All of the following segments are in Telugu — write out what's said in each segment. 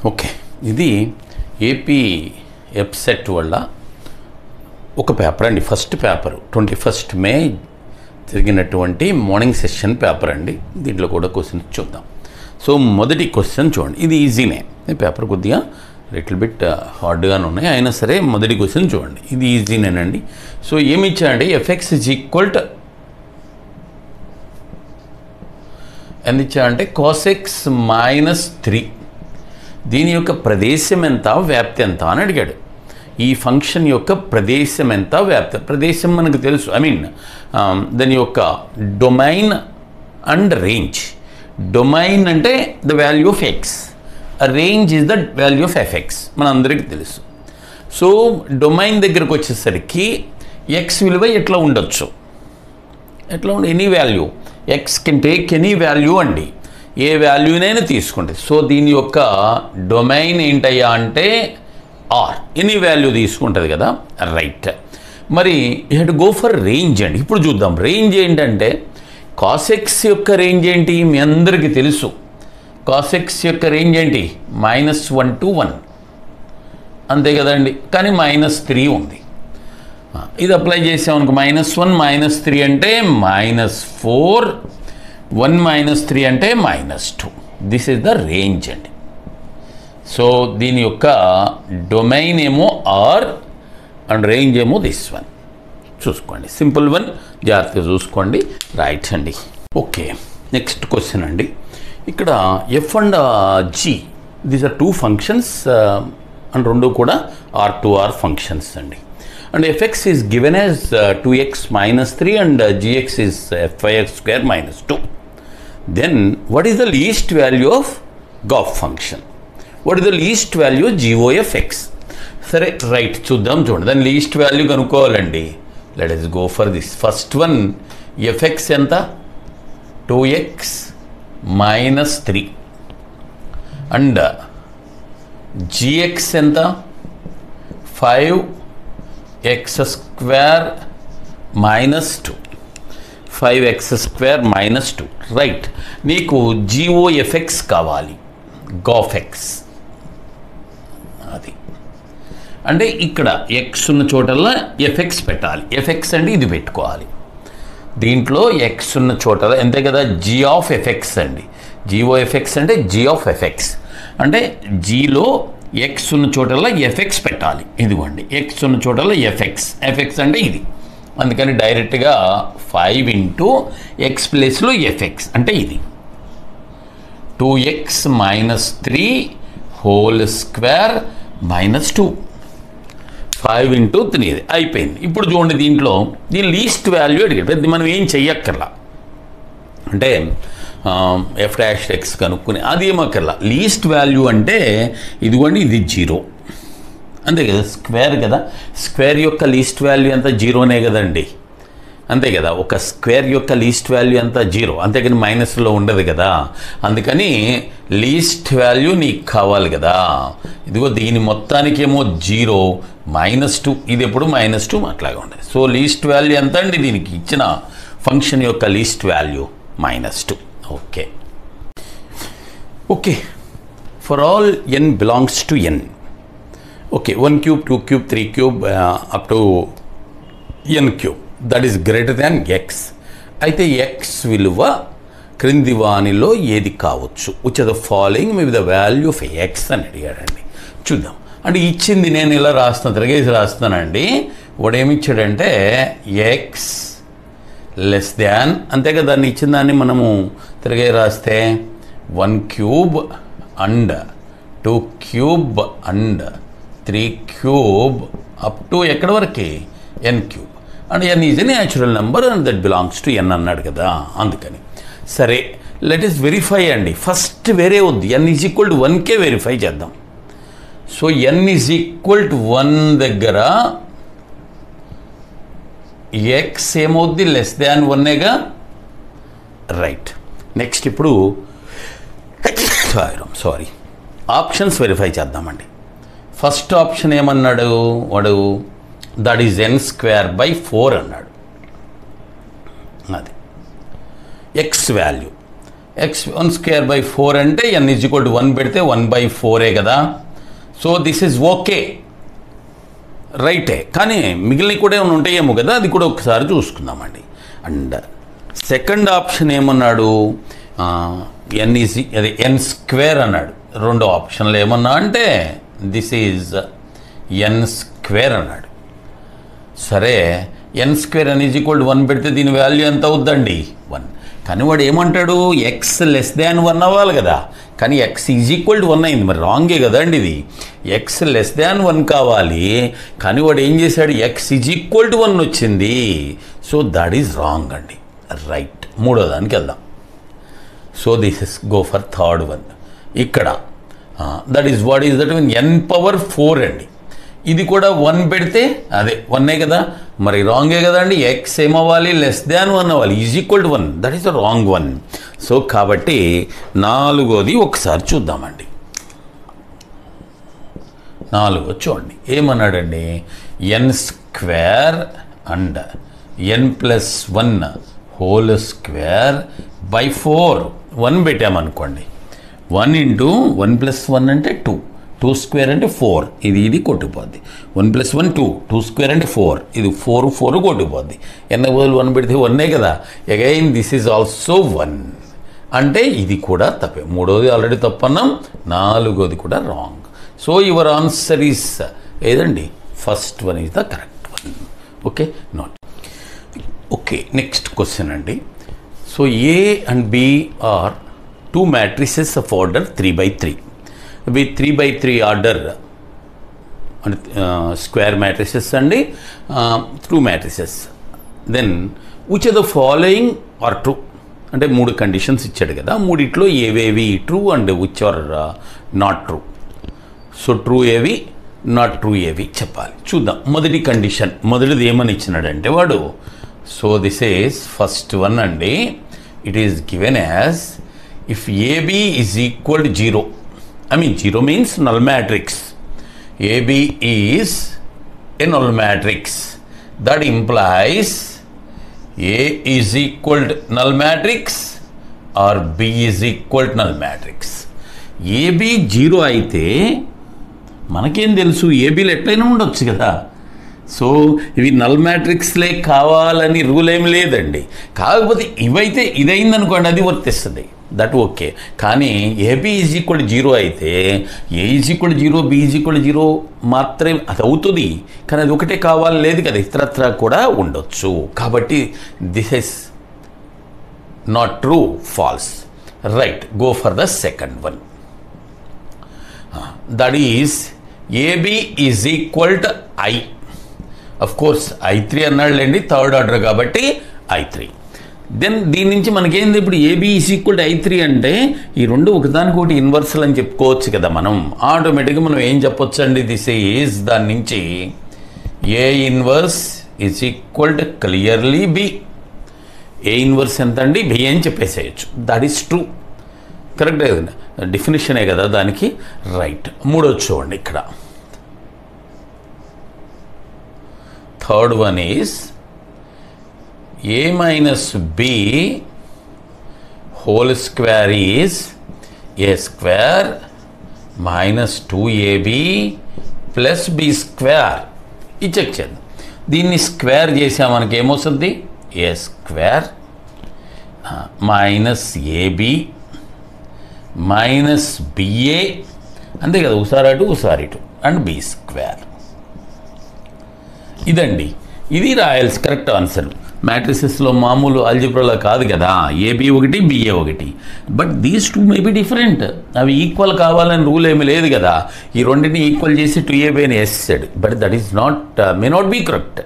ఓకే, ఇది ఏపీ ఎప్సెట్ వల్ల ఒక పేపర్ అండి. ఫస్ట్ పేపర్ 21 మే జరిగినటువంటి మార్నింగ్ సెషన్ పేపర్ అండి. దీంట్లో కూడా క్వశ్చన్స్ చూద్దాం. సో మొదటి క్వశ్చన్ చూడండి, ఇది ఈజీనే. ఈ పేపర్ కొద్దిగా లిటిల్ బిట్ హార్డ్గానే ఉన్నాయి, అయినా సరే మొదటి క్వశ్చన్ చూడండి, ఇది ఈజీనేనండి. సో ఏమి ఇచ్చాడండి, ఎఫ్ఎక్స్ ఈజ్ ఈక్వల్ టు ఎంత ఇచ్చాడంటే కాసెక్స్ -3. దీని యొక్క ప్రదేశం ఎంత, వ్యాప్తి ఎంత అని అడిగాడు. ఈ ఫంక్షన్ యొక్క ప్రదేశం ఎంత, వ్యాప్తి. ప్రదేశం మనకు తెలుసు, దాని యొక్క డొమైన్ అండ్ రేంజ్. డొమైన్ అంటే the value of x, range is the value of f x, మన అందరికీ తెలుసు. సో డొమైన్ దగ్గరకు వచ్చేసరికి ఎక్స్ విలువ ఎట్లా ఉండొచ్చు, ఎట్లా ఉండే any value, X can take any value అండి, ఏ వాల్యూనైనా తీసుకుంటే. సో దీని యొక్క డొమైన్ ఏంటయ్యా అంటే ఆర్, ఎనీ వాల్యూ తీసుకుంటుంది కదా, రైట్. మరి you have to go for range అండి. ఇప్పుడు చూద్దాం రేంజ్ ఏంటంటే, కాసెక్స్ యొక్క రేంజ్ ఏంటి మీ అందరికీ తెలుసు. కాసెక్స్ యొక్క రేంజ్ ఏంటి, -1 to 1, అంతే కదండి. కానీ -3 ఉంది. ఇది అప్లై చేసామనుకో, -1 -3 అంటే -4, 1 - 3 అంటే -2. దిస్ ఈజ్ ద రేంజ్ అండి. సో దీని యొక్క డొమైన్ ఏమో ఆర్ అండ్ రేంజ్ ఏమో దిస్ వన్. చూసుకోండి, సింపుల్ వన్, జాగ్రత్తగా చూసుకోండి, రైట్ అండి. ఓకే, నెక్స్ట్ క్వశ్చన్ అండి. ఇక్కడ F and G, these are 2 functions అండ్ రెండు కూడా R2R ఫంక్షన్స్ అండి. And fx is given as 2x - 3 and gx is f(x²) - 2. Then what is the least value of gof function? What is the least value of GOFX? సరే రైట్, చూద్దాం. చూడండి, దాని లీస్ట్ వాల్యూ కనుక్కోవాలండి. Let us go for this. First one fx ఎంత, 2x - 3 అండ్ gx ఎంత, 5x² - 2. 5x² - 2, right. నీకు GOFX కావాలి, గోఫెక్స్ అది అంటే ఇక్కడ ఎక్స్ ఉన్న చోటల్లా ఎఫ్ఎక్స్ పెట్టాలి. ఎఫ్ఎక్స్ అంటే ఇది పెట్టుకోవాలి. దీంట్లో ఎక్స్ ఉన్న చోటలా అంతే కదా, జీ ఆఫ్ ఎఫ్ఎక్స్ అండి. GOFX అంటే జీ ఆఫ్ ఎఫ్ఎక్స్ అంటే జీలో ఎక్స్ ఉన్న చోటల్లా ఎఫ్ఎక్స్ పెట్టాలి. ఇదిగోండి, ఎక్స్ ఉన్న చోటల్లా ఎఫ్ఎక్స్, ఎఫ్ఎక్స్ అంటే ఇది. అందుకని డైరెక్ట్గా 5 × x ప్లేస్లో ఎఫ్ఎక్స్ అంటే ఇది 2x - 3 2 - 5 × 3 అయిపోయింది. ఇప్పుడు చూడండి, దీంట్లో దీని లీస్ట్ వాల్యూ అడిగాడు. మనం ఏం చెయ్యక్కర్లా, అంటే f'(x) కనుక్కుని అది ఏమక్కర్లా. లీస్ట్ వాల్యూ అంటే ఇదిగోండి, ఇది 0 అంతే కదా, స్క్వేర్ కదా. స్క్వేర్ యొక్క లీస్ట్ వాల్యూ ఎంత, 0నే కదండి, అంతే కదా. ఒక స్క్వేర్ యొక్క లీస్ట్ వాల్యూ ఎంత, 0, అంతేకాని మైనస్లో ఉండదు కదా. అందుకని లీస్ట్ వాల్యూ నీకు కావాలి కదా. ఇదిగో దీని మొత్తానికేమో 0 -2, ఇది ఎప్పుడు -2 అట్లాగే ఉండదు. సో లీస్ట్ వాల్యూ ఎంత అండి, దీనికి ఇచ్చిన ఫంక్షన్ యొక్క least value -2. Okay okay, for all n belongs to n. Okay, 1³ 2³ 3³ up to n³, that is greater than x. అయితే x విలువ క్రింది వానిలో ఏది కావచ్చు, which are the following may be the value of x అని అడిగాడండి. చూద్దాం. అంటే ఇచ్చింది నేను ఇలా రాస్తాను, తిరగేసి రాస్తానండి. వాడు ఏమి ఇచ్చాడంటే x < అంతే కదా, దాన్ని ఇచ్చిన దాన్ని మనము తిరగే రాస్తే 1³ అండ్ 2³ అండ్ 3³ అప్ టు ఎక్కడి వరకు n³. And n is a natural number and that belongs to n అన్నాడు కదా. అందుకని సరే, లెట్ ఇస్ వెరిఫై అండి. ఫస్ట్ వేరే వద్దు, n ఈజ్ ఈక్వల్ టు 1కే వెరిఫై చేద్దాం. So n is equal to 1 దగ్గర x ఏమవుద్ది, <1గా, రైట్. నెక్స్ట్ ఇప్పుడు సారీ ఆప్షన్స్ వెరిఫై చేద్దామండి. ఫస్ట్ ఆప్షన్ ఏమన్నాడు వాడు, దట్ ఈజ్ n² / 4 అన్నాడు. అది X value x1 square by 4 అంటే n ఈజ్ ఈక్వల్ టు 1 పెడితే 1/4 కదా. సో దిస్ ఈజ్ ఓకే, రైటే. కానీ మిగిలినవి కూడా ఏమైనా ఉంటాయేమో కదా, అది కూడా ఒకసారి చూసుకుందామండి. అండ్ సెకండ్ ఆప్షన్ ఏమన్నాడు, n స్క్వేర్ అన్నాడు. రెండో ఆప్షన్లో ఏమన్నా అంటే దిస్ ఈజ్ n స్క్వేర్ అన్నాడు. సరే, n square n is equal to 1 పెడితే దీని వాల్యూ ఎంత అవుద్దండి, 1. కానీ వాడు ఏమంటాడు, ఎక్స్ లెస్ దాన్ 1 అవ్వాలి కదా. కానీ ఎక్స్ ఈజ్ ఈక్వల్ టు 1 అయింది, మరి రాంగే కదండి ఇది. ఎక్స్ లెస్ దాన్ 1 కావాలి, కానీ వాడు ఏం చేశాడు, ఎక్స్ ఈజ్ ఈక్వల్ టు 1 వచ్చింది. సో దట్ ఈజ్ రాంగ్ అండి, రైట్. మూడో దానికి వెళ్దాం. So this is go for third one. ఇక్కడ that is what is that n⁴ అండి. ఇది కూడా 1 పెడితే అదే 1 కదా, మరి రాంగే కదండి. ఎక్స్ ఏమవ్వాలి, లెస్ దాన్ 1 అవ్వాలి, is equal to 1. That is the wrong one. So కాబట్టి నాలుగోది ఒకసారి చూద్దామండి. నాలుగోది చూడండి, ఏమన్నాడండి, n square and n+1 whole square by 4. 1 పెట్టామనుకోండి, 1 × 1+1 అంటే 2, 2 స్క్వేర్ అంటే 4, ఇది కొట్టుకుపోద్ది. 1+1 2, 2 స్క్వేర్ అంటే 4, ఇది 4 కొట్టుకుపోద్ది. n బదులు 1 పెడితే 1 కదా. అగైన్ దిస్ ఈజ్ ఆల్సో 1, అంటే ఇది కూడా తప్పే. మూడోది ఆల్రెడీ తప్పన్నాం, నాలుగోది కూడా wrong. So your answer is ఏదండి, first one is the correct one. Okay, not okay. Next question అండి. So A and B are two matrices of order 3/3. With 3/3 order square matrices and 2 matrices. Then which of the following are true? అంటే 3 కండిషన్స్ ఇచ్చాడు కదా, మూడిట్లో ఏవేవి true and which are not true. So true ఏవి, నాట్ ట్రూ ఏవి చెప్పాలి. చూద్దాం. మొదటి కండిషన్, మొదటిది ఏమని ఇచ్చినాడంటే వాడు, so this is first one అండి. It is given as if AB is equal to 0, I mean 0 means null matrix. AB is a null matrix. That implies A is equal to null matrix or B is equal to null matrix. AB 0 అయితే మనకేం తెలుసు, ఏబీలు ఎట్లయినా ఉండొచ్చు కదా. సో ఇవి నల్ మ్యాట్రిక్స్లే కావాలని రూల్ ఏమి లేదండి. కాకపోతే ఇవైతే ఇదైందనుకోండి, అది వర్తిస్తుంది, దట్ ఓకే. కానీ ఏబీ ఈజ్ ఈక్వల్ టు 0 అయితే A is equal to 0, B is equal to 0 మాత్రమే అది అవుతుంది. కానీ అది ఒకటే కావాలని లేదు కదా, ఇతరత్ర కూడా ఉండొచ్చు. కాబట్టి this is not true, false. Right, go for the second one. That is AB is equal to I. Of course I3 అన్నాడులేండి, థర్డ్ ఆర్డర్ కాబట్టి I3. దెన్ దీని నుంచి మనకేంది, ఇప్పుడు AB is equal to I3 అంటే ఈ రెండు ఒకదానికొకటి ఇన్వర్సల్ అని చెప్పుకోవచ్చు కదా మనం. ఆటోమేటిక్గా మనం ఏం చెప్పొచ్చు అండి, దిస్ ఈజ్ దాని నుంచి A inverse is equal to clearly B. A inverse ఎంత అండి, బి అని చెప్పేసేయచ్చు. దట్ ఈస్ ట్రూ, కరెక్ట్ కదండి, డెఫినేషనే కదా దానికి. రైట్. మూడోది చూడండి ఇక్కడ. Third one is A minus B whole square is A square minus 2AB plus B square. ఇది చెక్ చేద్దాం. దీన్ని స్క్వేర్ చేసా మనకి ఏమొస్తుంది, A square minus AB minus BA, అంతే కదా, ఒకసారి అటు ఒకసారి ఇటు, అండ్ B స్క్వేర్. ఇదండి, ఇది రాయాల్సి కరెక్ట్ ఆన్సర్. మ్యాట్రిసెస్లో మామూలు ఆల్జిబ్రాలో కాదు కదా, ఏబీ ఒకటి బిఏ ఒకటి. But these two may be different. అవి ఈక్వల్ కావాలని రూల్ ఏమీ లేదు కదా. ఈ రెండింటిని ఈక్వల్ చేసి 2AB అని వేసాడు. But that is not, may not be correct.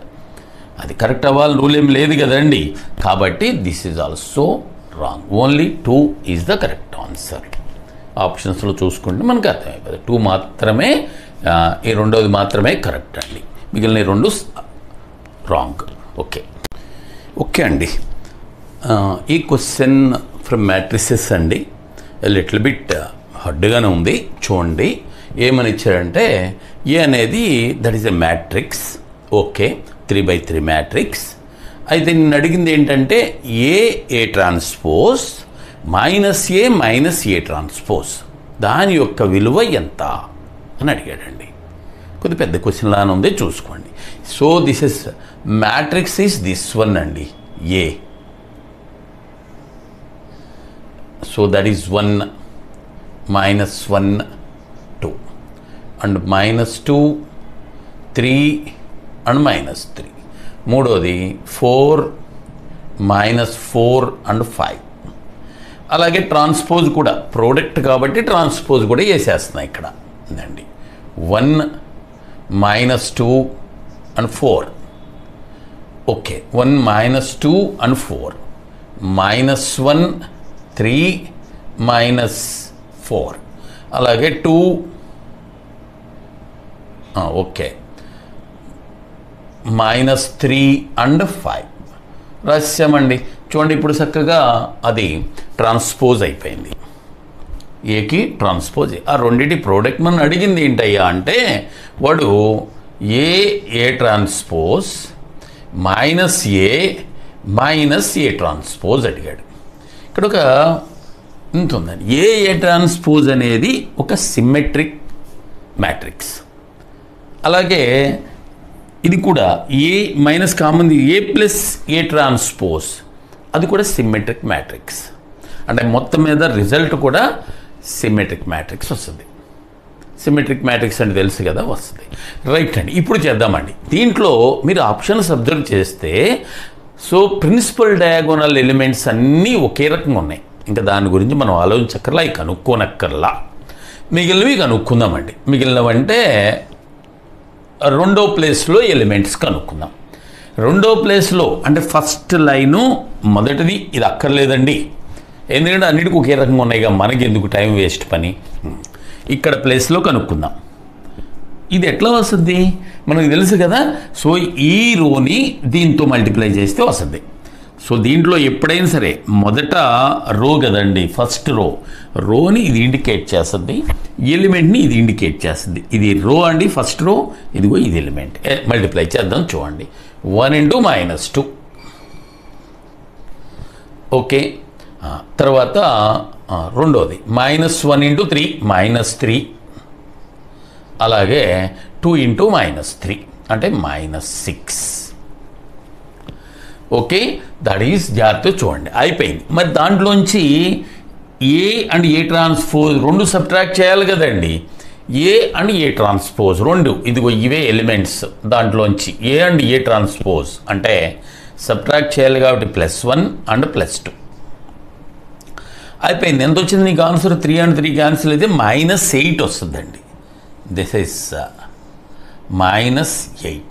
అది కరెక్ట్ అవ్వాలని రూల్ ఏమి లేదు కదండి. కాబట్టి this is also wrong. Only 2 is the correct answer. ఆప్షన్స్లో చూసుకుంటే మనకు అర్థమైపోతుంది. 2 మాత్రమే, ఈ రెండోది మాత్రమే కరెక్ట్ అండి, మిగిలిన రెండు రాంగ్. ఓకే ఓకే అండి. ఈ క్వశ్చన్ ఫ్రమ్ మ్యాట్రిసెస్ అండి, లిటిల్ బిట్ హార్డ్గానే ఉంది. చూడండి ఏమని ఇచ్చారంటే, ఏ అనేది that is a matrix. Okay, 3/3 matrix. అయితే నేను అడిగింది ఏంటంటే A transpose minus A minus A transpose దాని యొక్క విలువ ఎంత అని అడిగాడండి. కొద్ది పెద్ద క్వశ్చన్ లానే ఉంది, చూసుకోండి. So this is matrix is this one అండి, A. So that is 1 -1 2 and -2 3 and -3. మూడోది 4 -4 అండ్ 5. అలాగే ట్రాన్స్పోజ్ కూడా ప్రోడక్ట్ కాబట్టి ట్రాన్స్పోజ్ కూడా వేసేస్తున్నాయి ఇక్కడ అండి. 1 -2 అండ్ 4. Okay, 1 -2 and 4 -1 3 -4. అలాగే 2 ఓకే -3 అండ్ 5 రాసామండి. చూడండి ఇప్పుడు చక్కగా అది ట్రాన్స్పోజ్ అయిపోయింది. ఏకి ట్రాన్స్పోజ్. ఆ రెండింటి ప్రోడక్ట్ మనం అడిగింది ఏంటయ్యా అంటే వాడు A transpose minus A transpose అడిగాడు. ఇక్కడ ఒక ఇంత ఉందండి. ఏ ట్రాన్స్పోజ్ అనేది ఒక సిమ్మెట్రిక్ మ్యాట్రిక్స్. అలాగే ఇది కూడా A minus common A plus A transpose అది కూడా సిమ్మెట్రిక్ మ్యాట్రిక్స్. అంటే మొత్తం మీద రిజల్ట్ కూడా సిమ్మెట్రిక్ మ్యాట్రిక్స్ వస్తుంది. సిమ్మెట్రిక్ మ్యాట్రిక్స్ అంటే తెలుసు కదా, వస్తుంది. రైట్ అండి. ఇప్పుడు చేద్దామండి. దీంట్లో మీరు ఆప్షన్స్ అబ్జర్వ్ చేస్తే సో ప్రిన్సిపల్ డయాగోనల్ ఎలిమెంట్స్ అన్నీ ఒకే రకంగా ఉన్నాయి. ఇంకా దాని గురించి మనం ఆలోచించక్కర్లా, ఇవి కనుక్కోనక్కర్లా. మిగిలినవి కనుక్కుందామండి. మిగిలినవంటే రెండో ప్లేస్లో ఎలిమెంట్స్ కనుక్కుందాం. రెండో ప్లేస్లో అంటే ఫస్ట్ లైను మొదటిది ఇది అక్కర్లేదండి, ఎందుకంటే అన్నిటికీ ఒకే రకంగా ఉన్నాయిగా, మనకి ఎందుకు టైం వేస్ట్ పని. ఇక్కడ ప్లేస్లో కనుక్కుందాం. ఇది ఎట్లా వస్తుంది మనకు తెలుసు కదా. సో ఈ రోని దీంతో మల్టిప్లై చేస్తే వస్తుంది. సో దీంట్లో ఎప్పుడైనా సరే మొదట రో కదండి, ఫస్ట్ రోని ఇది ఇండికేట్ చేస్తుంది, ఎలిమెంట్ని ఇది ఇండికేట్ చేస్తుంది. ఇది రో అండి, ఫస్ట్ రో, ఇదిగో ఇది ఎలిమెంట్. మల్టిప్లై చేద్దాం చూడండి. 1 × -2 ఓకే. తర్వాత రెండోది -1 × 3 -3. అలాగే 2 × -3 అంటే -6. ఓకే, దట్ ఈస్ జాగ్రత్తగా చూడండి. అయిపోయింది. మరి దాంట్లోంచి ఏ అండ్ ఏ ట్రాన్స్పోజ్ రెండు సబ్ట్రాక్ట్ చేయాలి కదండి. ఏ అండ్ ఏ ట్రాన్స్పోజ్ రెండు, ఇదిగో ఇవే ఎలిమెంట్స్. దాంట్లోంచి ఏ అండ్ ఏ ట్రాన్స్పోజ్ అంటే సబ్ట్రాక్ట్ చేయాలి కాబట్టి +1 అండ్ +2 అయిపోయింది. ఎంత వచ్చింది నీకు ఆన్సర్? 3 and 3 క్యాన్సిల్ అయితే -8 వస్తుందండి. This is -8.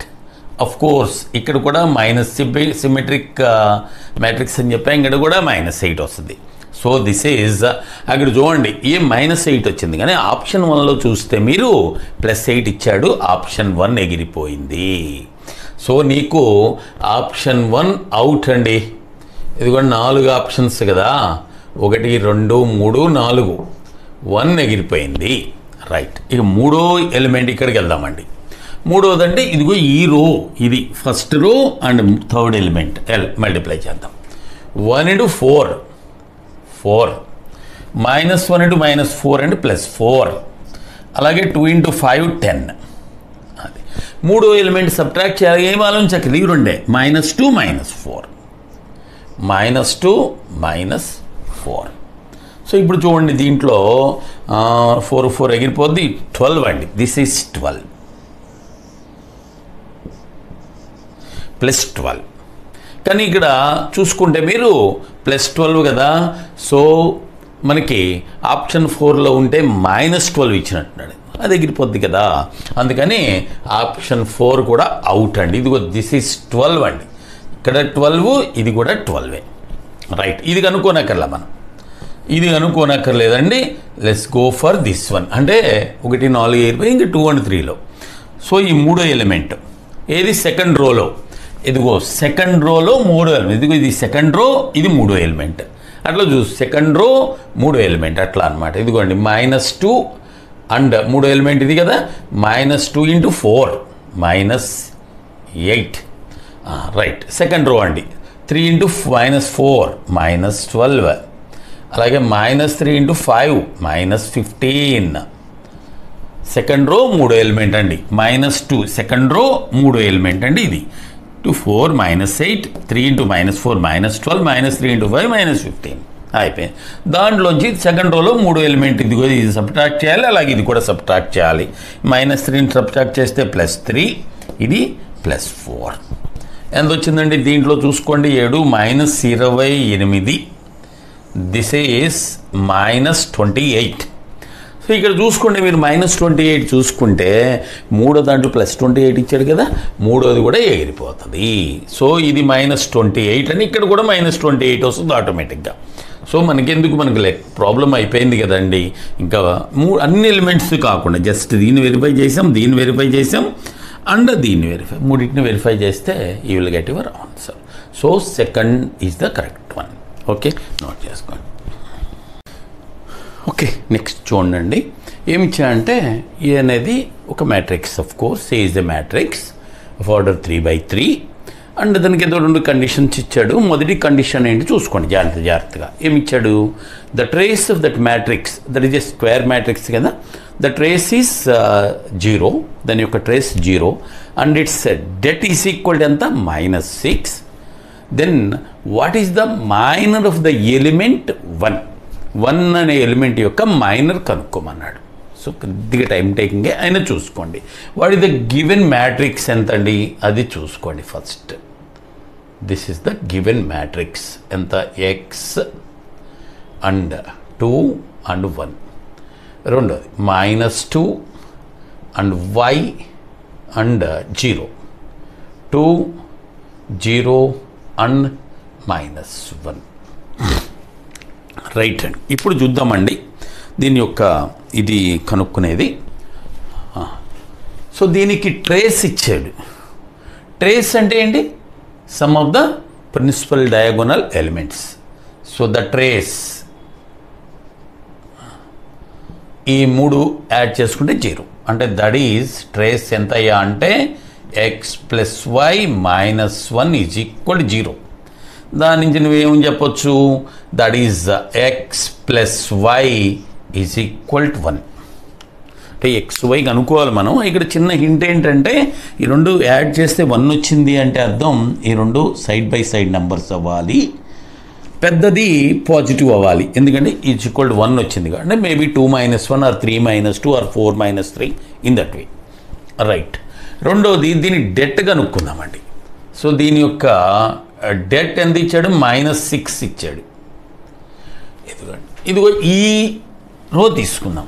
అఫ్ కోర్స్ ఇక్కడ కూడా మైనస్ సిమెట్రిక్ మ్యాట్రిక్స్ అని చెప్పా, ఇక్కడ కూడా -8 వస్తుంది. సో దిస్ ఈజ్ అక్కడ చూడండి ఏ -8 వచ్చింది, కానీ ఆప్షన్ 1లో చూస్తే మీరు +8 ఇచ్చాడు, ఆప్షన్ 1 ఎగిరిపోయింది. సో నీకు ఆప్షన్ 1 అవుట్ అండి. ఇది కూడా 4 ఆప్షన్స్ కదా, 1 2 3 4, 1 ఎగిరిపోయింది. రైట్. ఇక మూడో ఎలిమెంట్ ఇక్కడికి వెళ్దామండి. మూడోదంటే ఇదిగో ఈ రో, ఇది first row and third element multiply చేద్దాం. 1 × 4 4, -1 × -4 అండ్ +4. అలాగే 2 × 5 10. అది మూడో ఎలిమెంట్ సబ్ట్రాక్ట్ చేయాలి. ఏం ఆలోచించక్కర్లేదు, ఇవి రెండే -2 -4 -2 -4. సో ఇప్పుడు చూడండి దీంట్లో 4 4 ఎగిరిపోద్ది, 12 అండి. This is 12 +12. కానీ ఇక్కడ చూసుకుంటే మీరు +12 కదా, సో మనకి ఆప్షన్ 4లో ఉంటే -12 ఇచ్చినట్టున్నాడు, అది ఎగిరిపోద్ది కదా. అందుకని ఆప్షన్ 4 కూడా అవుట్ అండి. ఇదిగో దిస్ ఈజ్ 12 అండి. ఇక్కడ 12, ఇది కూడా 12. రైట్. ఇది కనుక్కోనక్కర్లా మనం, ఇది కనుక్కోనక్కర్లేదండి. Let's go for this one. అంటే 1 4 ఎగిరిపోయి ఇంకా 2 and 3లో. సో ఈ మూడో ఎలిమెంట్ ఏది సెకండ్ రోలో, ఇదిగో సెకండ్ రోలో మూడో ఎలిమెంట్, ఇదిగో ఇది సెకండ్ రో, ఇది మూడో ఎలిమెంట్. అట్లా చూసి సెకండ్ రో మూడో ఎలిమెంట్ అట్లా అనమాట. ఇదిగోండి -2 అండ్ మూడో ఎలిమెంట్ ఇది కదా, -2 × 4 -8. రైట్. సెకండ్ రో అండి 3 × -4 -12. అలాగే -3 × 5 -15. సెకండ్ రో 3 ఎలిమెంట్ అండి. -2 సెకండ్ రో 3 ఎలిమెంట్ అండి. ఇది 2 4 -8 3 × -4 -12 -3 × 5 -15 అయిపోయింది. దాంట్లోంచి సెకండ్ రోలో 3 ఎలిమెంట్ ఇదిగో ఇది సబ్ట్రాక్ట్ చేయాలి, అలాగే ఇది కూడా సబ్ట్రాక్ట్ చేయాలి. -3ని సబ్ట్రాక్ట్ చేస్తే +3, ఇది +4. ఎంత వచ్చిందండి దీంట్లో చూసుకోండి? 7 -28. This is -28. సో ఇక్కడ చూసుకోండి, మీరు -28 చూసుకుంటే మూడో దాంట్లో +28 ఇచ్చాడు కదా, మూడోది కూడా ఎగిరిపోతుంది. సో ఇది -28 అని ఇక్కడ కూడా -28 వస్తుంది ఆటోమేటిక్గా. సో మనకెందుకు, మనకు ప్రాబ్లం అయిపోయింది కదండి. ఇంకా అన్ని ఎలిమెంట్స్ కాకుండా జస్ట్ దీన్ని వెరిఫై చేసాం, దీన్ని వెరిఫై చేసాం అండ్ దీన్ని వెరిఫై, మూడింటిని వెరిఫై చేస్తే you will get your answer. So second is the correct one. Okay, note చేసుకోండి. ఓకే, నెక్స్ట్ చూడండి. ఏమి ఇచ్చాయంటే ఏ అనేది ఒక matrix, of course A is a matrix of order 3/3 and దానికి ఏదో 2 కండిషన్స్ ఇచ్చాడు. మొదటి కండిషన్ ఏంటి చూసుకోండి జాగ్రత్తగా. ఏమి ఇచ్చాడు? The trace of that matrix, that is a square matrix కదా, ద ట్రేస్ ఈజ్ 0, దాని యొక్క trace 0 and its det is equal to? -6. Then what is the minor of the element 1? 1 అనే ఎలిమెంట్ యొక్క మైనర్ కనుక్కోమన్నాడు. సో కొద్దిగా టైం టేకింగే అయినా చూసుకోండి. What is the given matrix ఎంత అండి అది చూసుకోండి first. This is the given matrix ఎంత? x and 2 and 1. రెండోది -2 and y and 0, 2 0 and -1. Right అండి. ఇప్పుడు చూద్దామండి దీని యొక్క ఇది కనుక్కునేది. సో దీనికి ట్రేస్ ఇచ్చాడు. ట్రేస్ అంటే ఏంటి? Sum of the principal diagonal elements. So the trace ఈ 3 యాడ్ చేసుకుంటే 0 అంటే దట్ ఈజ్ ట్రేస్ ఎంత అయ్యా అంటే x + y -1 ఈజ్ ఈక్వల్ 0. దాని నుంచి నువ్వేమని చెప్పొచ్చు? That is x + y is equal 1. అంటే XY కనుక్కోవాలి మనం. ఇక్కడ చిన్న హింట్ ఏంటంటే ఈ 2 యాడ్ చేస్తే 1 వచ్చింది అంటే అర్థం ఈ 2 సైడ్ బై సైడ్ నెంబర్స్ అవ్వాలి, పెద్దది పాజిటివ్ అవ్వాలి. ఎందుకంటే ఈజ్ ఈక్వల్ 1 వచ్చింది కాబట్టి maybe 2 - 1 or 3 - 2 or 4 - 3 in that way. Right. రెండోది దీని డెట్ కనుక్కుందామండి. సో దీని యొక్క డెట్ ఎంత ఇచ్చాడు? -6 ఇచ్చాడు. ఇదిగో ఈ రో తీసుకుందాం,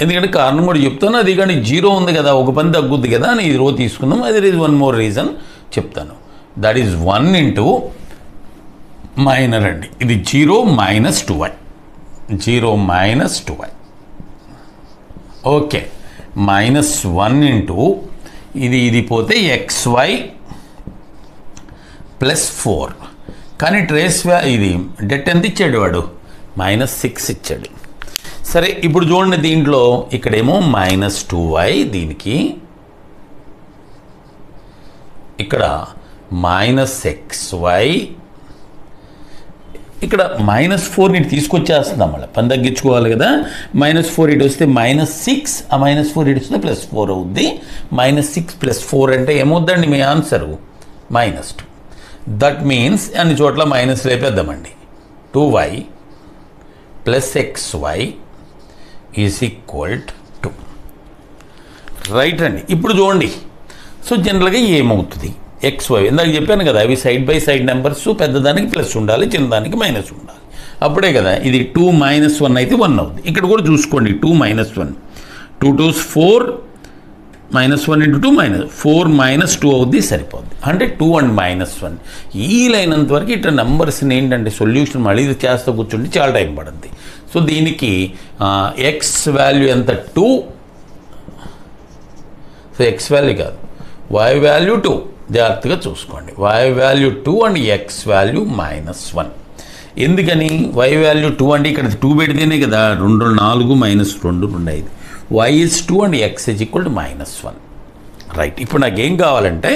ఎందుకంటే కారణం కూడా చెప్తాను. అది కానీ 0 ఉంది కదా, ఒక పని తగ్గుద్ది కదా అని ఈ రో తీసుకుందాం. అది ఈజ్ 1 మోర్ రీజన్ చెప్తాను. దట్ ఈజ్ 1 ఇంటూ మైనర్ అండి. ఇది 0 - 2y, 0 - 2y. ఓకే, -1 ఇంటూ ఇది పోతే xy +4. కానీ ట్రేస్ ఇది డెట్ ఎంత ఇచ్చాడు వాడు? -6 ఇచ్చాడు. సరే, ఇప్పుడు చూడండి దీంట్లో ఇక్కడేమో -2y, దీనికి ఇక్కడ -xy, ఇక్కడ -4 ఇటు తీసుకొచ్చేస్తున్నాం. మళ్ళీ పని తగ్గించుకోవాలి కదా. -4 ఇటు వస్తే -6, ఆ -4 ఇటు వస్తే +4 అవుద్ది. -6 + 4 అంటే ఏమవుద్దండి మీ ఆన్సరు? -2. దట్ మీన్స్ అన్ని చోట్ల మైనస్ లేపేద్దామండి. 2y + xy is equal 2. Right అండి. ఇప్పుడు చూడండి, సో జనరల్గా ఏమవుతుంది? xy ఇందాక చెప్పాను కదా, అవి సైడ్ బై సైడ్ నెంబర్స్, పెద్దదానికి ప్లస్ ఉండాలి, చిన్నదానికి మైనస్ ఉండాలి. అప్పుడే కదా ఇది 2 - 1 అయితే 1 అవుతుంది. ఇక్కడ కూడా చూసుకోండి 2 - 1, 2 2s 4 -1 × 2 -4 - 2 అవుద్ది, సరిపోద్ది. అంటే 2 and -1 ఈ లైన్ అంతవరకు ఇట్లా నెంబర్స్ని ఏంటంటే సొల్యూషన్ మళ్ళీ ఇది చేస్తూ కూర్చుంటే చాలా టైం పడుద్ది. సో దీనికి ఎక్స్ వాల్యూ ఎంత? 2. సో ఎక్స్ వాల్యూ కాదు, వై వాల్యూ 2. జాగ్రత్తగా చూసుకోండి. Y value 2 and x value -1. ఎందుకని వై వాల్యూ 2 అంటే ఇక్కడ 2 పెడితేనే కదా 2 4 -2 2 5. y is 2 and x is equal to -1. Right. ఇప్పుడు నాకేం కావాలంటే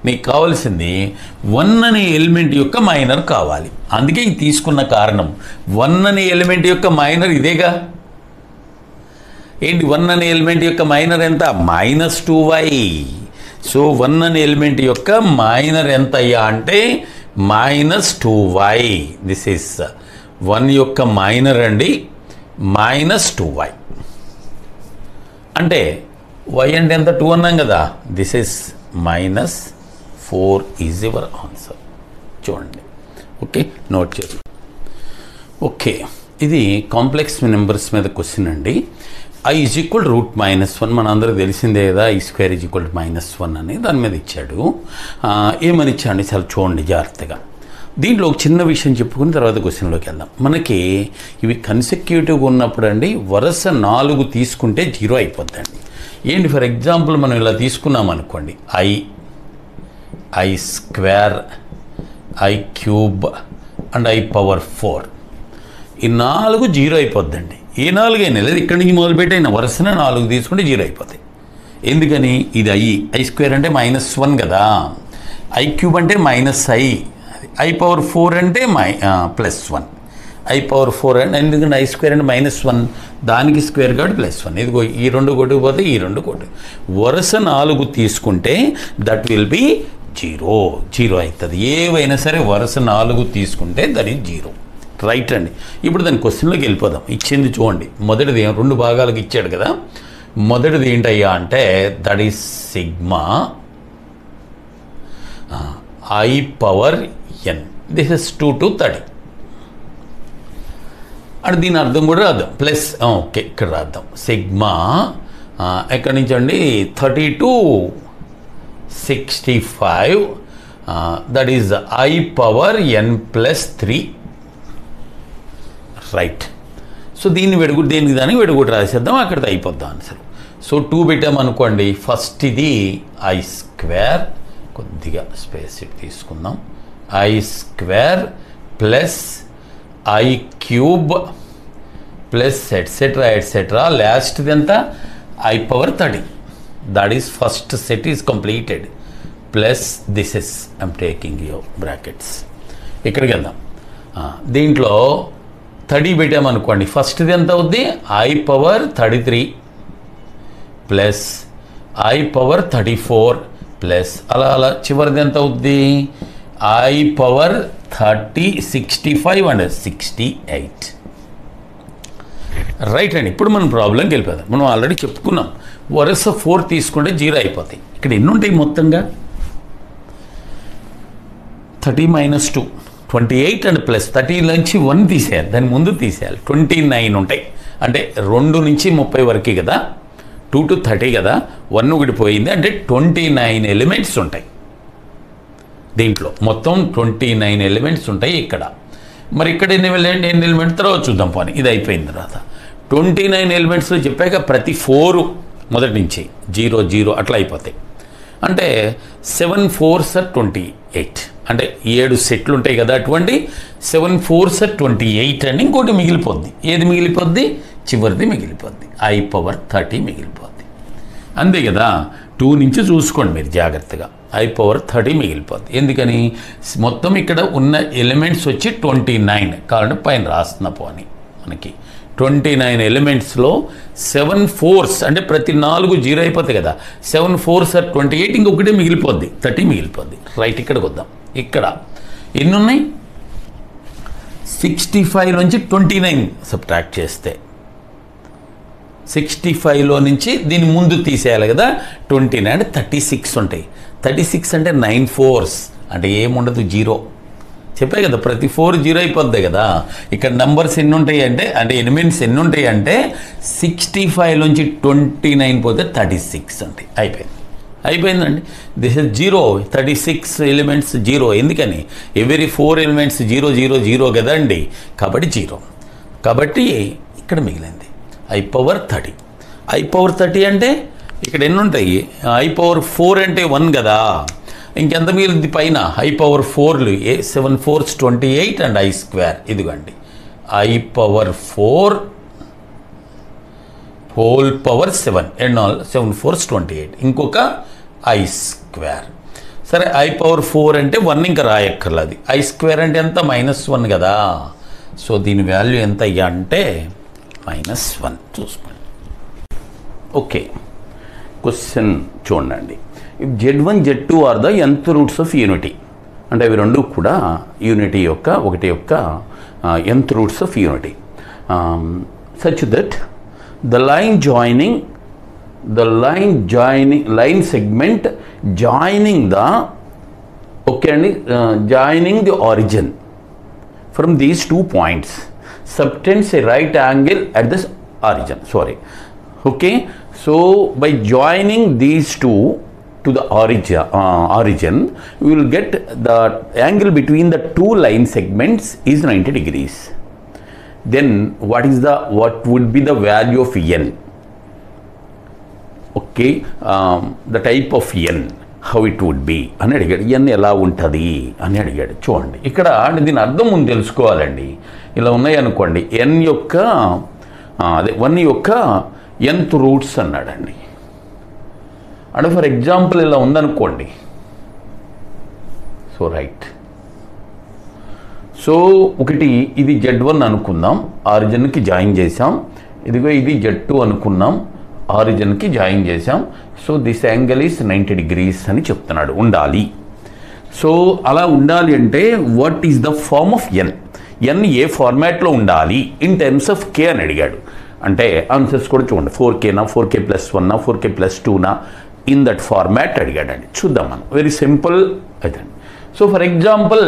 నీకు కావాల్సింది 1 అనే ఎలిమెంట్ యొక్క మైనర్ కావాలి. అందుకే ఇది తీసుకున్న కారణం 1 అనే ఎలిమెంట్ యొక్క మైనర్ ఇదేగా. ఏంటి 1 అనే ఎలిమెంట్ యొక్క మైనర్ ఎంత? -2y. సో 1 అనే ఎలిమెంట్ యొక్క మైనర్ ఎంత అయ్యా అంటే -2y. దిస్ ఈస్ 1 యొక్క మైనర్ అండి, -2y. అంటే y అంటే ఎంత? 2 అన్నాం కదా. This is -4 is your answer. చూడండి. ఓకే, నోట్ చేసి. ఓకే, ఇది కాంప్లెక్స్ నెంబర్స్ మీద క్వశ్చన్ అండి. i ఈజ్ ఈక్వల్ √-1 మన అందరికి తెలిసిందే కదా. i² ఈజ్ ఈక్వల్ -1 అని దాని మీద ఇచ్చాడు. ఏమని ఇచ్చాడు చాలా చూడండి జాగ్రత్తగా. దీంట్లో ఒక చిన్న విషయం చెప్పుకుని తర్వాత క్వశ్చన్లోకి వెళ్దాం. మనకి ఇవి కన్సెక్యూటివ్గా ఉన్నప్పుడు అండి వరుస 4 తీసుకుంటే 0 అయిపోద్దండి. ఏంటి ఫర్ ఎగ్జాంపుల్ మనం ఇలా తీసుకున్నాం అనుకోండి, i², i³ అండ్ i⁴. ఈ 4 0 అయిపోద్దండి. ఏ 4 అయినా లేదు, ఇక్కడి నుంచి మొదలుపెట్టైనా వరుసన 4 తీసుకుంటే 0 అయిపోతాయి. ఎందుకని? ఇది i² అంటే -1 కదా, i³ అంటే -i, i⁴ అంటే +1, i⁴ అంటే ఎందుకంటే i² అంటే -1 దానికి స్క్వేర్ కాబట్టి +1. ఇదిగో ఈ 2 కొట్టుకుపోతే ఈ 2 కొట్టు. వరుస 4 తీసుకుంటే దట్ విల్ బి 0 అవుతుంది. ఏవైనా సరే వరుస 4 తీసుకుంటే దట్ ఈజ్ 0. రైట్ అండి. ఇప్పుడు దాని క్వశ్చన్లోకి వెళ్ళిపోదాం. ఇచ్చింది చూడండి. మొదటిది 2 భాగాలకు ఇచ్చాడు కదా. మొదటిది ఏంటయ్యా అంటే that is sigma i⁴n. This is 2 to 30. అంటే దీని అర్థం కూడా రాద్దాం ప్లస్. ఓకే, ఇక్కడ రాద్దాం సిగ్మా ఎక్కడి నుంచి అండి 30 to 65 that is i⁴n+3. Right. So దీన్ని దేనికి దానికి వెడుగుడు రాసేద్దాం, అక్కడితో అయిపోద్దాం ఆన్సర్. సో 2 పెట్టామనుకోండి. ఫస్ట్ ఇది i², కొద్దిగా స్పేస్ తీసుకుందాం, i² plus i³ plus etcetera లాస్ట్ది ఎంత i⁴30. That is first set is completed. Plus this is I'm taking your brackets. ఇక్కడికి వెళ్దాం. దీంట్లో 30 పెట్టామనుకోండి. ఫస్ట్ది ఎంత అవుద్ది i⁴33 ప్లస్ i⁴34 ప్లస్ అలా అలా చివరిది ఎంత అవుద్ది i⁴65 అండ్ 68. రైట్ అండి. ఇప్పుడు మనం ప్రాబ్లంకి వెళ్ళిపోదాం. మనం ఆల్రెడీ చెప్పుకున్నాం వరుస 4 తీసుకుంటే 0 అయిపోతాయి. ఇక్కడ ఎన్ని ఉంటాయి మొత్తంగా? 30 - 2 28 అండ్ ప్లస్ 30 నుంచి 1 తీసేయాలి, దాని ముందు తీసేయాలి. 29 ఉంటాయి. అంటే 2 నుంచి 30 వరకు కదా, 2 to 30 కదా, 1 విడిపోయింది అంటే 29 ఎలిమెంట్స్ ఉంటాయి. దీంట్లో మొత్తం 29 ఎలిమెంట్స్ ఉంటాయి ఇక్కడ. మరి ఇక్కడ ఎన్ని ఎలిమెంట్స్ తర్వాత చూద్దాం. పోనీ ఇది అయిపోయిన తర్వాత 29 ఎలిమెంట్స్లో చెప్పాక ప్రతి 4 మొదటి నుంచి 0 0 అట్లా అయిపోతాయి. అంటే 7 4s are 28. అంటే 7 సెట్లు ఉంటాయి కదా, అటువంటి 7 4s are 28 అని ఇంకోటి మిగిలిపోద్ది. ఏది మిగిలిపోద్ది? చివరిది మిగిలిపోద్ది, i⁴30 మిగిలిపోద్ది. అంతే కదా. 2 నుంచి చూసుకోండి మీరు జాగ్రత్తగా. i⁴30 మిగిలిపోద్ది. ఎందుకని? మొత్తం ఇక్కడ ఉన్న ఎలిమెంట్స్ వచ్చి 29 కాబట్టి పైన రాస్తున్న పోని మనకి 29 ఎలిమెంట్స్లో 7 4s అంటే ప్రతి 4 0 అయిపోతాయి కదా. 7 4s are 28, ఇంకొకటి మిగిలిపోద్ది 30 మిగిలిపోద్ది. రైట్, ఇక్కడికి వద్దాం. ఇక్కడ ఎన్ని ఉన్నాయి? 65 నుంచి 29 సబ్ట్రాక్ట్ చేస్తే 65లో నుంచి దీని ముందు తీసేయాలి కదా 29 అంటే 36 ఉంటాయి. 36 అంటే 9 4s అంటే ఏముండదు 0. చెప్పే కదా ప్రతి 4 0 అయిపోద్ది కదా. ఇక్కడ నెంబర్స్ ఎన్ని ఉంటాయి అంటే ఎలిమెంట్స్ ఎన్ని ఉంటాయి అంటే 65 నుంచి 29 పోతే 36 ఉంటాయి. అయిపోయిందండి. This is 0. 36 ఎలిమెంట్స్ 0. ఎందుకని? ఎవ్రీ 4 ఎలిమెంట్స్ 0 0 0 కదండి, కాబట్టి 0. కాబట్టి ఇక్కడ మిగిలింది i⁴30. i⁴30 అంటే ఇక్కడ ఎన్ని ఉంటాయి? i⁴4 అంటే 1 కదా, ఇంకెంత మిగిలింది పైన? i⁴4లు 7 4s 28 అండ్ i². ఇదిగోండి i⁴4 whole power 7 and all 7 4s 28. ఇంకొక ఐ స్క్వేర్. సరే ఐ పవర్ 4 అంటే 1 ఇంకా రాయక్కర్లేదు. ఐ స్క్వేర్ అంటే ఎంత -1 కదా. సో దీని వాల్యూ ఎంత అయ్యా అంటే -1 చూసుకోండి. ఓకే, క్వశ్చన్ చూడండి. Z1 Z2 are the nth roots of unity. అంటే అవి రెండు కూడా యూనిటీ యొక్క ఒకటి యొక్క nth roots of unity. Such that the line segment joining the joining the origin from these 2 points subtends a right angle at this origin. Okay, so by joining these two to the origin, we will get the angle between the two line segments is 90 degrees. Then what would be the value of n? Okay, the type of n, how it would be అని అడిగాడు. n ఎలా ఉంటుంది అని అడిగాడు. చూడండి ఇక్కడ దీని అర్థం ముందు తెలుసుకోవాలండి. ఇలా ఉన్నాయనుకోండి, n యొక్క అదే 1 యొక్క nth రూట్స్ అన్నాడండి. అంటే ఫర్ ఎగ్జాంపుల్ ఇలా ఉందనుకోండి. సో రైట్, సో ఒకటి ఇది Z1 అనుకుందాం, ఆరిజిన్కి జాయిన్ చేసాం. ఇదిగో ఇది Z2 అనుకున్నాం, ఆరిజిన్కి జాయిన్ చేసాం. So this angle is 90 degrees అని చెప్తున్నాడు ఉండాలి. సో అలా ఉండాలి అంటే what is the form of n? n ఏ ఫార్మాట్లో ఉండాలి ఇన్ టర్మ్స్ ఆఫ్ k అని అడిగాడు. అంటే ఆన్సర్స్ కూడా చూడండి, 4Kనా, 4K+1నా, 4K+2నా, ఇన్ దట్ ఫార్మాట్ అడిగాడండి. చూద్దాం మనం. వెరీ సింపుల్ అదండి. So for example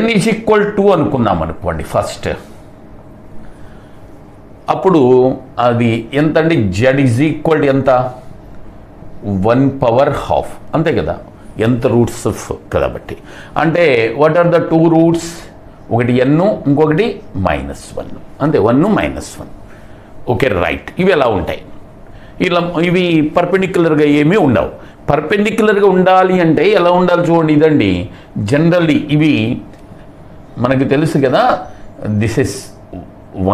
n is equal to అనుకున్నాం అనుకోండి ఫస్ట్. అప్పుడు అది ఎంత అండి? z ఈజ్ ఈక్వల్ ఎంత? 1/2 అంతే కదా, ఎంత రూట్స్ ఆఫ్ కాబట్టి. అంటే వాట్ ఆర్ ద 2 రూట్స్? ఒకటి n, ఇంకొకటి -1. అంతే, 1 -1. Okay right. ఇవి ఎలా ఉంటాయి? ఇవి పర్పెండిక్యులర్గా ఏమీ ఉండవు. పర్పెండిక్యులర్గా ఉండాలి అంటే ఎలా ఉండాలి చూడండి. ఇదండి జనరల్లీ ఇవి మనకు తెలుసు కదా, దిస్ ఇస్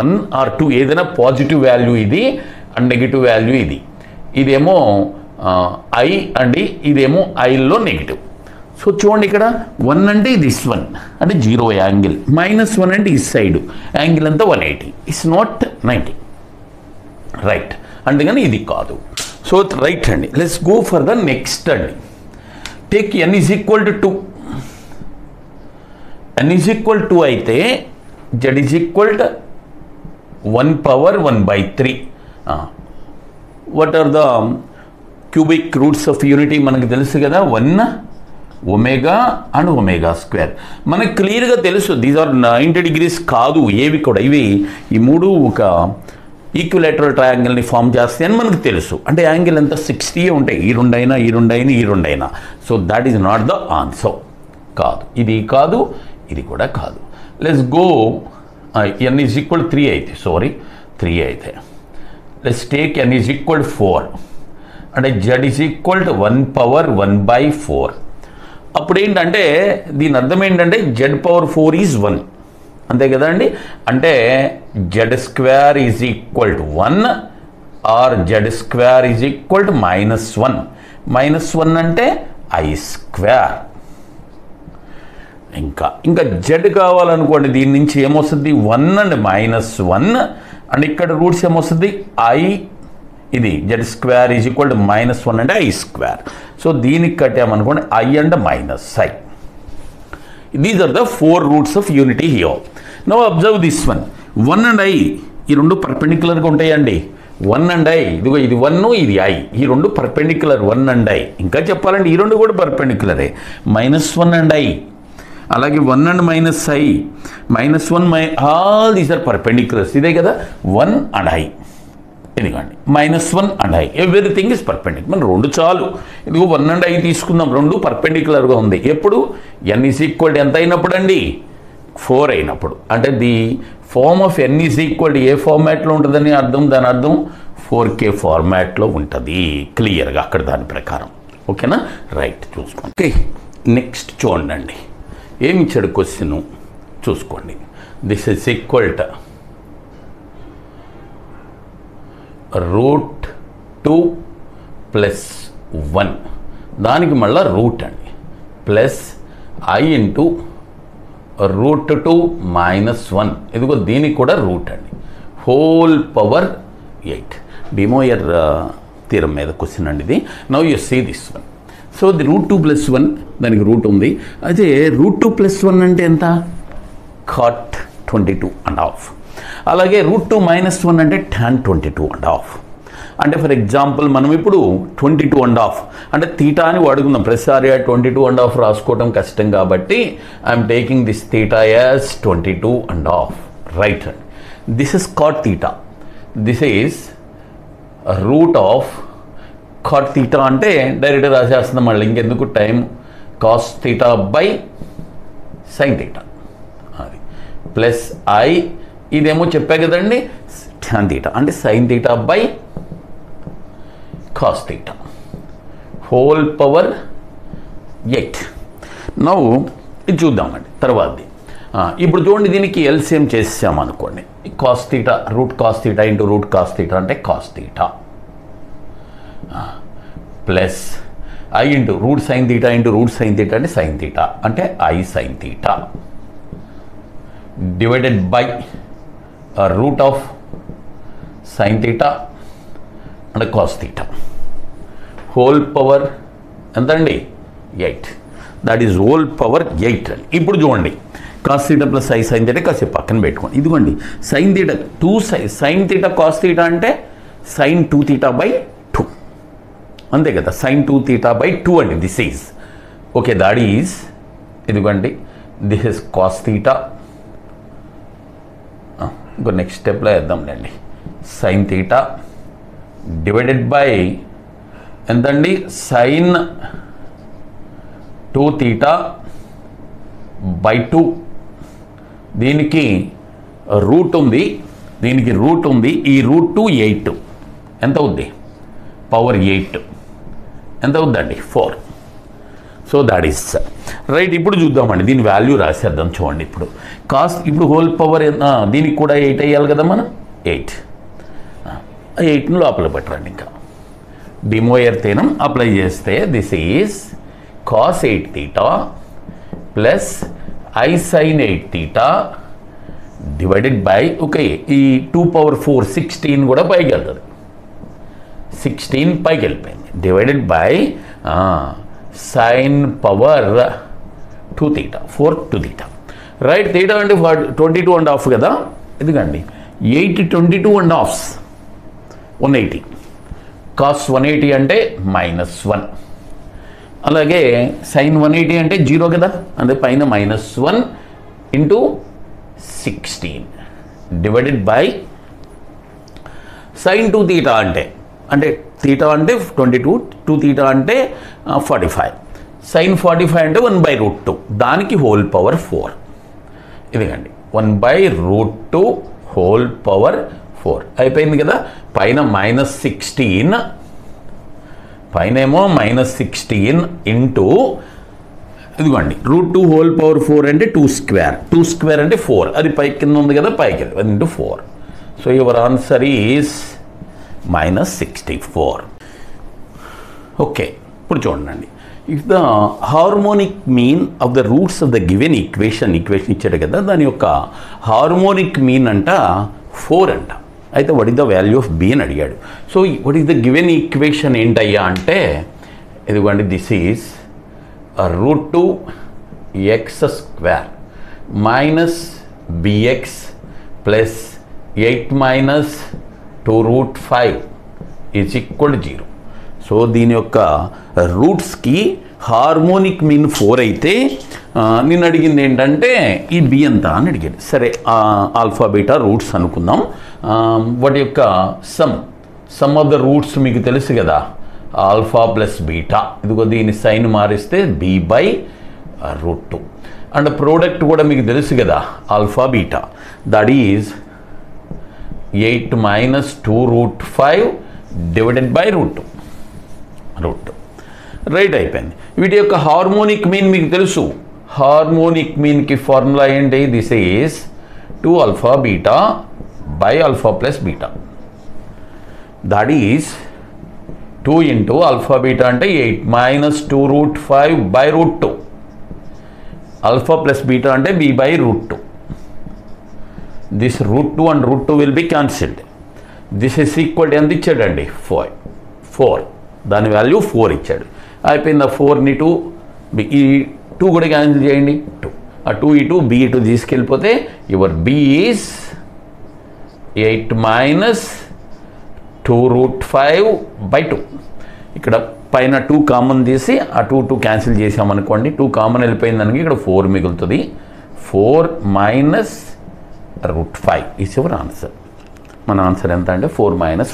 1 or 2 ఏదైనా పాజిటివ్ వాల్యూ ఇది అండ్ నెగిటివ్ వాల్యూ ఇది. ఇదేమో ఐ అండి, ఇదేమో ఐలో నెగిటివ్. సో చూడండి ఇక్కడ 1 అంటే దిస్ 1 అంటే 0 యాంగిల్, -1 అంటే ఈ సైడ్ యాంగిల్ అంతా 180. It's not 90. రైట్, అందుకని ఇది కాదు. సో రైట్ అండి. Let's go for the next అండి. Take n is equal to 2. n is equal to అయితే z is equal to 1/1/3. What are the cubic roots of unity మనకు తెలుసు కదా, 1 ఒమేగా అండ్ ఒమేగా స్క్వేర్. మనకు క్లియర్గా తెలుసు దీస్ ఆర్ 90 degrees కాదు ఏవి కూడా. ఇవి ఈ మూడు ఒక ఈక్విలేటరల్ ట్రయాంగిల్ని ఫామ్ చేస్తాయి అని మనకు తెలుసు. అంటే యాంగిల్ ఎంత? 60 ఉంటాయి. ఈ రెండైనా, ఈ రెండైనా, ఈ రెండైనా. So that is not the answer. కాదు, ఇది కాదు, ఇది కూడా కాదు. Let's go. n is equal 3 అయితే, 3 అయితే let's take n is equal 4. అంటే z ఈజ్ ఈక్వల్ టు 1/1/4. అప్పుడు ఏంటంటే దీని అర్థం ఏంటంటే z⁴ ఈజ్ 1. అంతే కదా అండి. అంటే z² is equal to 1 or z² is equal to -1. -1 అంటే I². ఇంకా z కావాలనుకోండి, దీని నుంచి ఏమొస్తుంది? 1 అండ్ -1 అండ్ ఇక్కడ రూట్స్ ఏమొస్తుంది? I. ఇది z² ఈజ్ ఈక్వల్ టు -1 అంటే I². సో దీనికి కట్టామనుకోండి I and -I. These are the 4 roots of unity here. Now observe this 1 and I ఈ రెండు పర్పెండిక్యులర్గా ఉంటాయండి. 1 అండ్ I, ఇదిగో ఇది 1, ఇది I, ఈ రెండు పర్పెండిక్యులర్ 1 అండ్ I. ఇంకా చెప్పాలంటే ఈ రెండు కూడా పర్పెండిక్యులరే. -1 అండ్ I, అలాగే 1 and -I, -1 all these are perpendiculars. ఇదే కదా 1 అండ్ I. ఎందుకండి -1 and I, everything is perpendicular. మనం రెండు చాలు. ఇదిగో 1 అండ్ I తీసుకుందాం, రెండు పర్పెండిక్యులర్గా ఉంది. ఎప్పుడు? n ఈజ్ ఈక్వల్ ఎంత అయినప్పుడు అండి? 4 అయినప్పుడు. అంటే the form of n is equal ఏ ఫార్మాట్లో ఉంటుందని అర్థం? దాని అర్థం 4K ఫార్మాట్లో ఉంటుంది క్లియర్గా అక్కడ దాని ప్రకారం. ఓకేనా? రైట్, చూసుకోండి. ఓకే, నెక్స్ట్ చూడండి. ఏమి ఇచ్చాడు క్వశ్చన్ చూసుకోండి. దిస్ ఇస్ ఈక్వల్ టు √2 + 1 దానికి మళ్ళీ రూట్ అండి ప్లస్ I ఇంటూ √2 మైనస్ 1 ఇదిగో దీనికి కూడా రూట్ అండి హోల్ పవర్ 8 డిమోయర్ థీరం మీద క్వశ్చన్ అండి ఇది. Now you see this one. So the √2 + 1 దానికి రూట్ ఉంది. అయితే √2 + 1 అంటే ఎంత? cot 22.5. అలాగే √2 - 1 అంటే tan 22.5. అంటే ఫర్ ఎగ్జాంపుల్ మనం ఇప్పుడు 22.5 అంటే తీటా అని వాడుకుందాం. ప్రతిసారి 22.5 రాసుకోవడం కష్టం కాబట్టి I'm taking this theta as 22.5. Right అండి. This is cot theta. This is root of cot theta అంటే డైరెక్ట్ రాసేస్తున్నాం మళ్ళీ ఇంకెందుకు time. cos theta by sin theta అది ప్లస్ I ఇదేమో చెప్పా కదండి tan తీటా అంటే sin theta by cos theta whole power 8. Now ఇది చూద్దామండి తర్వాతది. ఇప్పుడు చూడండి దీనికి ఎల్సిఎం చేసామనుకోండి. cos theta √cos theta into √cos theta అంటే cos theta plus I into √sin theta into √sin theta అంటే sin తీటా అంటే I sin theta divided by root of sin theta అంటే cos తీటా హోల్ పవర్ ఎంతండి 8. దట్ ఈజ్ హోల్ పవర్ 8 అండి. ఇప్పుడు చూడండి cos theta plus I sin theta కాసేపు పక్కన పెట్టుకోండి. ఇదిగోండి sin theta 2 sin theta cos theta అంటే sin 2 తీటా బై 2 అంతే కదా. sin 2 తీటా బై 2 అండి. This is okay. That is ఇదిగోండి దిస్ ఇస్ cos తీటా. ఇంకో నెక్స్ట్ స్టెప్లో వేద్దాంలేండి. sin తీటా డివైడెడ్ బై ఎంతండి sin 2 తీటా బై 2. దీనికి రూట్ ఉంది, దీనికి రూట్ ఉంది. ఈ √2 8 ఎంత అవుద్ది? పవర్ 8 ఎంత అవుద్దండి? 4. So that is right. ఇప్పుడు చూద్దామండి దీని వాల్యూ రాసేద్దాం. చూడండి ఇప్పుడు ఇప్పుడు హోల్ పవర్ దీనికి కూడా 8 అయ్యాలి కదా మనం. 8 8ని లోపల పెట్టండి. ఇంకా డిమోయర్ థీరం అప్లై చేస్తే this is cos 8 theta plus I sin 8 theta divided by okay ఈ 2⁴ 16 కూడా పైకి వెళ్తుంది. 16 పైకి వెళ్ళిపోయింది. Divided by sin power 2 theta 4 2 theta right. Theta అంటే 22.5 కదా. ఎందుకండి 8 22.5 180. cos 180 అంటే -1. అలాగే sin 180 అంటే 0 కదా. అంటే పైన -1 into 16 divided by sin 2 theta అంటే తీటా అంటే 22 2 తీటా అంటే 45. sin 45 అంటే 1/√2 దానికి హోల్ పవర్ 4. ఇదిగండి 1/√2 హోల్ పవర్ 4 అయిపోయింది కదా. పైన -16 పైన ఏమో -16 ఇంటూ ఇదిగోండి √2 హోల్ పవర్ 4 అంటే 2² అంటే 4. అది పైకి కింద ఉంది కదా పైకి వెళ్ళి into 4. So your answer is -64. Okay ఇప్పుడు చూడండి. If the harmonic mean of the roots of the given equation ఇచ్చాడు కదా దాని యొక్క హార్మోనిక్ మీన్ అంట 4 అంట. అయితే what is the value of b అని అడిగాడు. So what is the given equation ఏంటయ్యా అంటే ఇదిగోండి this is √2 x² minus bx plus 8 - 2√5 is equal 0. సో దీని యొక్క రూట్స్కి హార్మోనిక్ మీన్ 4 అయితే నేను అడిగింది ఏంటంటే ఈ బి ఎంత అని అడిగాడు. సరే ఆల్ఫా బీటా రూట్స్ అనుకుందాం. వాటి యొక్క సమ్ ఆఫ్ ద రూట్స్ మీకు తెలుసు కదా. ఆల్ఫా ప్లస్ బీటా ఇదిగో దీని సైన్ మారిస్తే b/√2 అండ్ ప్రోడక్ట్ కూడా మీకు తెలుసు కదా alpha beta. That is 8 - 2√5 divided by √2 right అయిపోయింది. వీటి యొక్క హార్మోనిక్ మీన్ మీకు తెలుసు. హార్మోనిక్ మీన్కి ఫార్ములా ఏంటి? This is 2α β/α + β. That is 2 into alpha beta అంటే 8 minus 2 root 5 by root 2. Alpha plus beta అంటే b by root 2. This root 2 and root 2 will be cancelled. This is equal ఎంత ఇచ్చాడండి 4. దాని వాల్యూ 4 ఇచ్చాడు. అయిపోయింది. ఆ 4ని 2 ఈ 2 కూడా క్యాన్సిల్ చేయండి. 2 ఆ 2 ఇటు b ఇటు తీసుకెళ్ళిపోతే your b is 8 minus 2 root 5 by 2. ఇక్కడ పైన 2 కామన్ తీసి ఆ 2 క్యాన్సిల్ చేసామనుకోండి. 2 కామన్ వెళ్ళిపోయింది దానికి ఇక్కడ 4 మిగులుతుంది. 4 minus root 5 is your answer. మన ఆన్సర్ ఎంత అంటే 4 మైనస్